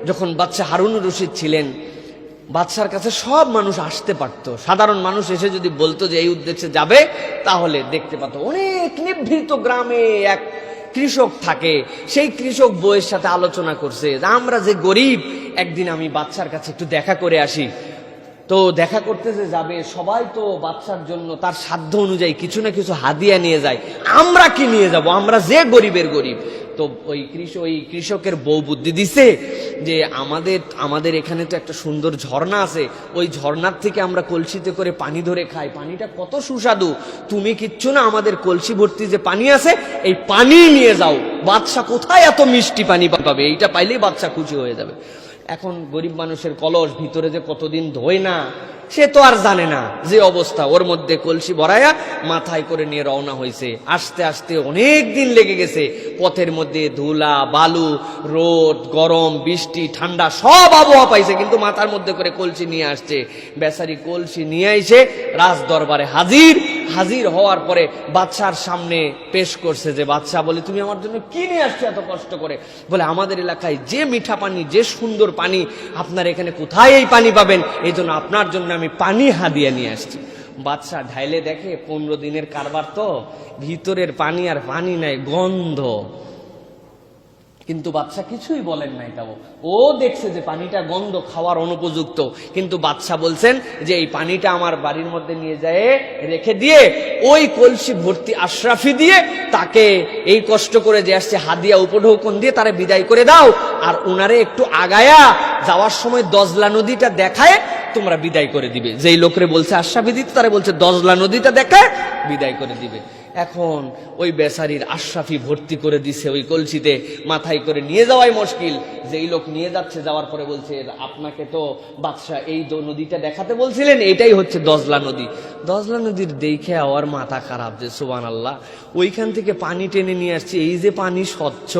যখন বাদশা হারুনুর রশিদ ছিলেন, বাদশার কাছে সব মানুষ আসতে পারত। সাধারণ মানুষ এসে যদি বলতো যে এই উদ্দেশ্যে যাবে, তাহলে দেখতে পাতো। অনেক নিভৃত গ্রামে এক কৃষক থাকে, সেই কৃষক বউয়ের সাথে আলোচনা করছে যে আমরা যে গরিব, একদিন আমি বাদশার কাছে একটু দেখা করে আসি। তো দেখা করতে যে যাবে, সবাই তো বাদশার জন্য তার সাধ্য অনুযায়ী কিছু না কিছু হাদিয়া নিয়ে যায়। আমরা কি নিয়ে যাব? আমরা যে গরিবের গরিব। তো ওই কৃষকের বউ বুদ্ধি দিছে যে আমাদের এখানে তো একটা সুন্দর ঝর্ণা আছে, ওই ঝর্ণার থেকে আমরা কলসিতে করে পানি ধরে খাই, পানিটা কত সুস্বাদু। তুমি কিচ্ছু না, আমাদের কলসি ভর্তি যে পানি আছে এই পানি নিয়ে যাও। বাদশা কোথায় এত মিষ্টি পানি পাবে, এইটা পাইলেই বাদশা খুশি হয়ে যাবে। এখন গরিব মানুষের কলস ভিতরে যে কতদিন ধোয় না, সে তো আর জানে না। যে অবস্থা, ওর মধ্যে কলসি ভরায়া মাথায় করে নিয়ে রওনা হয়েছে। আস্তে আস্তে অনেক দিন লেগে গেছে। পথের মধ্যে ধুলা, বালু, রোদ, গরম, বৃষ্টি, ঠান্ডা সব আবহাওয়া পাইছে, কিন্তু মাথার মধ্যে করে কলসি নিয়ে আসছে। বেচারি কলসি নিয়ে এসে রাজ দরবারে হাজির হওয়ার পরে বাদশার সামনে পেশ করছে। যে বাদশা বলে, তুমি আমার জন্য কি নিয়ে আসছো এত কষ্ট করে? বলে, আমাদের এলাকায় যে মিঠা পানি, যে সুন্দর পানি, আপনার এখানে কোথায় এই পানি পাবেন? এই জন্য আপনার জন্য আমি পানি হাদিয়া নিয়ে আসছি। বাদশা ঢাইলে দেখে 15 দিনের কারবার, তো ভিতরের পানি আর পানি নাই, গন্ধ। কিন্তু বাদশা কিছুই বলেন নাই। তাও ও দেখছে যে পানিটা গন্ধ, খাওয়ার অনুপযুক্ত। কিন্তু বাদশা বলছেন যে এই পানিটা আমার বাড়ির মধ্যে নিয়ে যায় রেখে দিয়ে, ওই কলসি ভর্তি আশরাফি দিয়ে তাকে এই কষ্ট করে যে আসছে হাদিয়া উপঢৌকন দিয়ে তারে বিদায় করে দাও। আর উনারে একটু আগায়া যাওয়ার সময় দজলা নদীটা দেখায় তোমরা বিদায় করে দিবে। যেই লোকরে বলছে আশরাফি দিতে, তারা বলছে দজলা নদীটা দেখায় বিদায় করে দিবে। এখন ওই বেচারির আশরাফি ভর্তি করে দিছে ওই কলসিতে, মাথায় করে নিয়ে যাওয়াই মুশকিল। যেই লোক নিয়ে যাচ্ছে, যাওয়ার পরে বলছে, আপনাকে তো বাদশা এই নদীটা দেখাতে বলছিলেন, এটাই হচ্ছে দজলা নদী। দজলা নদীর দেখে আমার মাথা খারাপ, যে সুবহানাল্লাহ, ওইখান থেকে পানি টেনে নিয়ে আসছে, এই যে পানি স্বচ্ছ,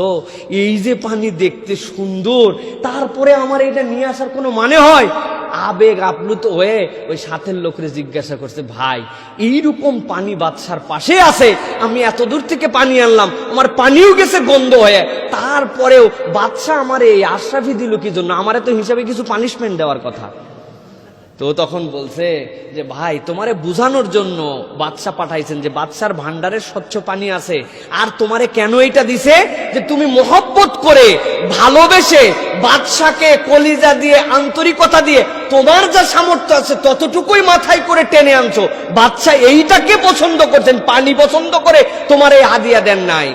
এই যে পানি দেখতে সুন্দর, তারপরে আমার এটা নিয়ে আসার কোনো মানে হয়? আবেগ আপ্লুত হয়ে ওই সাথের লোকরে জিজ্ঞাসা করছে, ভাই এইরকম পানি বাদশার পাশে আছে, আমি এত দূর থেকে পানি আনলাম, আমার পানিও গেছে গন্ধ হয়ে, তারপরেও বাদশা আমার এই আশরাফি দিল কি জন্য? আমার তো হিসাবে কিছু পানিশমেন্ট দেওয়ার কথা। তো তখন বলছে যে, ভাই তোমারে বুঝানোর জন্য বাদশা পাঠাইছেন যে বাদশার ভান্ডারের স্বচ্ছ পানি আছে, আর তোমারে কেন এটা দিছে? যে তুমি মহব্বত করে, ভালোবেসে, বাদশাকে কলিজা দিয়ে, আন্তরিকতা দিয়ে তোমার যা সামর্থ্য আছে ততটুকুই মাথায় করে টেনে আনছো। বাদশা এইটাকে পছন্দ করছেন, পানি পছন্দ করে তোমার এই হাদিয়া দেন নাই।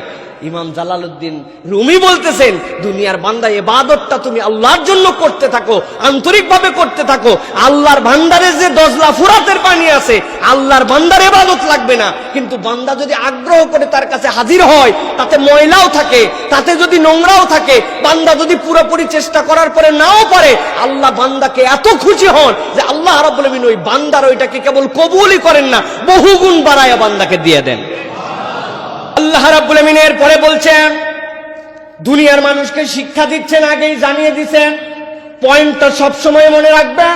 ইমাম জালালউদ্দিন রুমি বলতেছেন, দুনিয়ার বান্দা, ইবাদতটা তুমি আল্লাহর জন্য করতে থাকো, আন্তরিকভাবে করতে থাকো। আল্লাহর ভান্ডারে যে দজলা ফুরাতের পানি আছে, আল্লাহর বান্দার ইবাদত লাগবে না। কিন্তু বান্দা যদি আগ্রহ করে তার কাছে হাজির হয়, তাতে ময়লাও থাকে, তাতে যদি নোংরাও থাকে, বান্দা যদি পুরোপুরি চেষ্টা করার পরে নাও পারে, আল্লাহ বান্দাকে এত খুশি হন যে আল্লাহ রাব্বুল আমিন ওই বান্দার ওইটাকে কেবল কবুলই করেন না, বহুগুণ বাড়ায়া বান্দাকে দিয়ে দেন। আল্লাহ রাব্বুল আমিনের পরে বলছেন, দুনিয়ার মানুষকে শিক্ষা দিচ্ছেন, আগেই জানিয়ে দিচ্ছেন। পয়েন্টটা সবসময় মনে রাখবেন,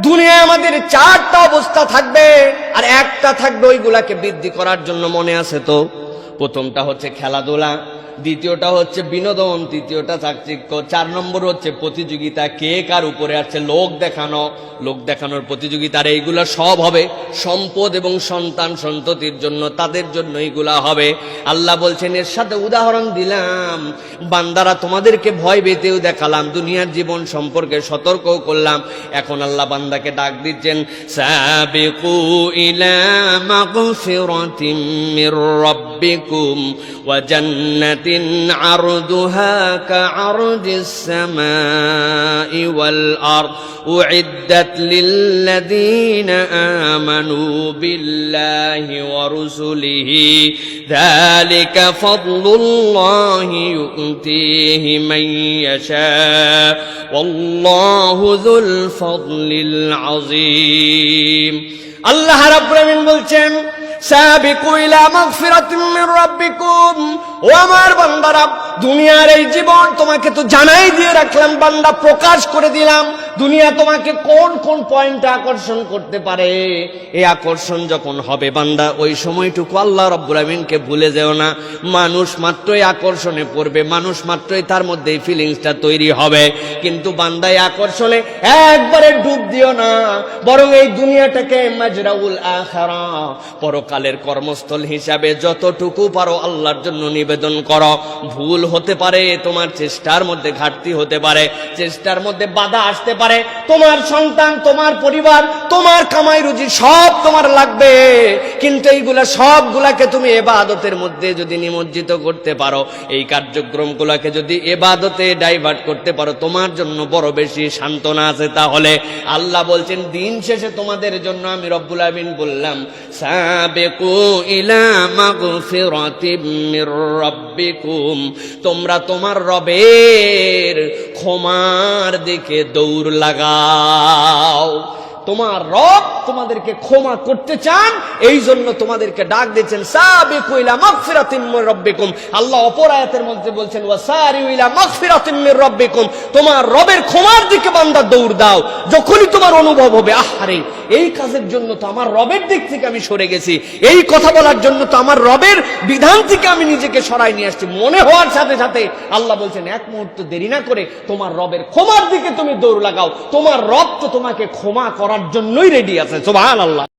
দুনিয়ায় আমাদের 4টা অবস্থা থাকবে, আর একটা থাকবে ওইগুলাকে বৃদ্ধি করার জন্য। মনে আছে তো? প্রথমটা হচ্ছে খেলাধুলা, দ্বিতীয়টা হচ্ছে বিনোদন, তৃতীয়টা চাকচিক্য, 4 নম্বর হচ্ছে প্রতিযোগিতা, কে কার উপরে আছে, লোক দেখানোর প্রতিযোগিতা। আর এইগুলা সব হবে সম্পদ এবং সন্তান সন্ততির জন্য, তাদের জন্য এইগুলা হবে। আল্লাহ বলছেন, এর সাথে উদাহরণ দিলাম, বান্দারা তোমাদেরকে ভয় পেতেও দেখালাম, দুনিয়ার জীবন সম্পর্কে সতর্কও করলাম। এখন আল্লাহ বান্দাকে ডাক দিচ্ছেন, সাবিকু ইলা মাগফিরাতিম মির রাব্বিকুম ওয়া জান্নাতিন عرضها كعرض السماء والأرض أعدت للذين آمنوا بالله ورسله ذلك فضل الله يؤتيه من يشاء والله ذو الفضل العظيم الله رب العالمين বলছেন, সাবিকু ইলা মাগফিরাতিম মির রাব্বিকুম, ও আমার বান্দারা দুনিয়ার এই জীবন তোমাকে তো জানাই দিয়ে রাখলাম বান্দা, প্রকাশ করে দিলাম দুনিয়া তোমাকে কোন কোন পয়েন্টে আকর্ষণ করতে পারে। এই আকর্ষণ যখন হবে বান্দা, ওই সময়টুকু আল্লাহ রাব্বুল আমিনকে ভুলে যেও না। মানুষ মাত্রই আকর্ষণে পড়বে, মানুষ মাত্রই তার মধ্যে এই ফিলিংসটা তৈরি হবে, কিন্তু বান্দায় আকর্ষণে একবারে ডুব দিও না, বরং এই দুনিয়াটাকে মাজরাউল আখিরা, পরকালের কর্মস্থল হিসাবে যতটুকু পারো আল্লাহর জন্য নিবেদন করো। ভুল হতে পারে, তোমার চেষ্টার মধ্যে ঘাটতি হতে পারে, চেষ্টার মধ্যে বাধা আসতে পারে, তোমার সন্তান, তোমার পরিবার, তোমার কামাই রুজি সব তোমার লাগবে, কিন্তু এইগুলা সবগুলাকে তুমি ইবাদতের মধ্যে যদি নিমজ্জিত করতে পারো, এই কার্যক্রমগুলোকে যদি ইবাদতে ডাইভার্ট করতে পারো, তোমার জন্য বড় বেশি সান্ত্বনা আছে। তাহলে আল্লাহ বলছেন দিন শেষে তোমাদের জন্য আমি রব্বুল আমিন বললাম, সাবিকু ইলা মাগফিরাতিম মির রাব্বিকুম, তোমরা তোমার রবের ক্ষমার দিকে দৌড় লাগাও। তোমার রব তোমাদেরকে ক্ষমা করতে চান, এই জন্য তোমাদেরকে ডাক দিয়েছেন সাবিকু ইলা মাগফিরাতিম মির রাব্বিকুম। আল্লাহ অপর আয়াতের মধ্যে বলছেন ওয়াসারিউ ইলা মাগফিরাতিম মির রাব্বিকুম, তোমার রবের ক্ষমার দিকে বান্দা দৌড় দাও। যখনই তোমার অনুভব হবে আহারে এই কাজের জন্য তো আমার রবের দিক থেকে আমি সরে গেছি, এই কথা বলার জন্য তো আমার রবের বিধান থেকে আমি নিজেকে সরাই নিয়ে আসছি, মনে হওয়ার সাথে সাথে আল্লাহ বলছেন এক মুহূর্ত দেরি না করে তোমার রবের ক্ষমার দিকে তুমি দৌড় লাগাও। তোমার রব তো তোমাকে ক্ষমা করার জন্যই রেডি আছে। সুবহানাল্লাহ।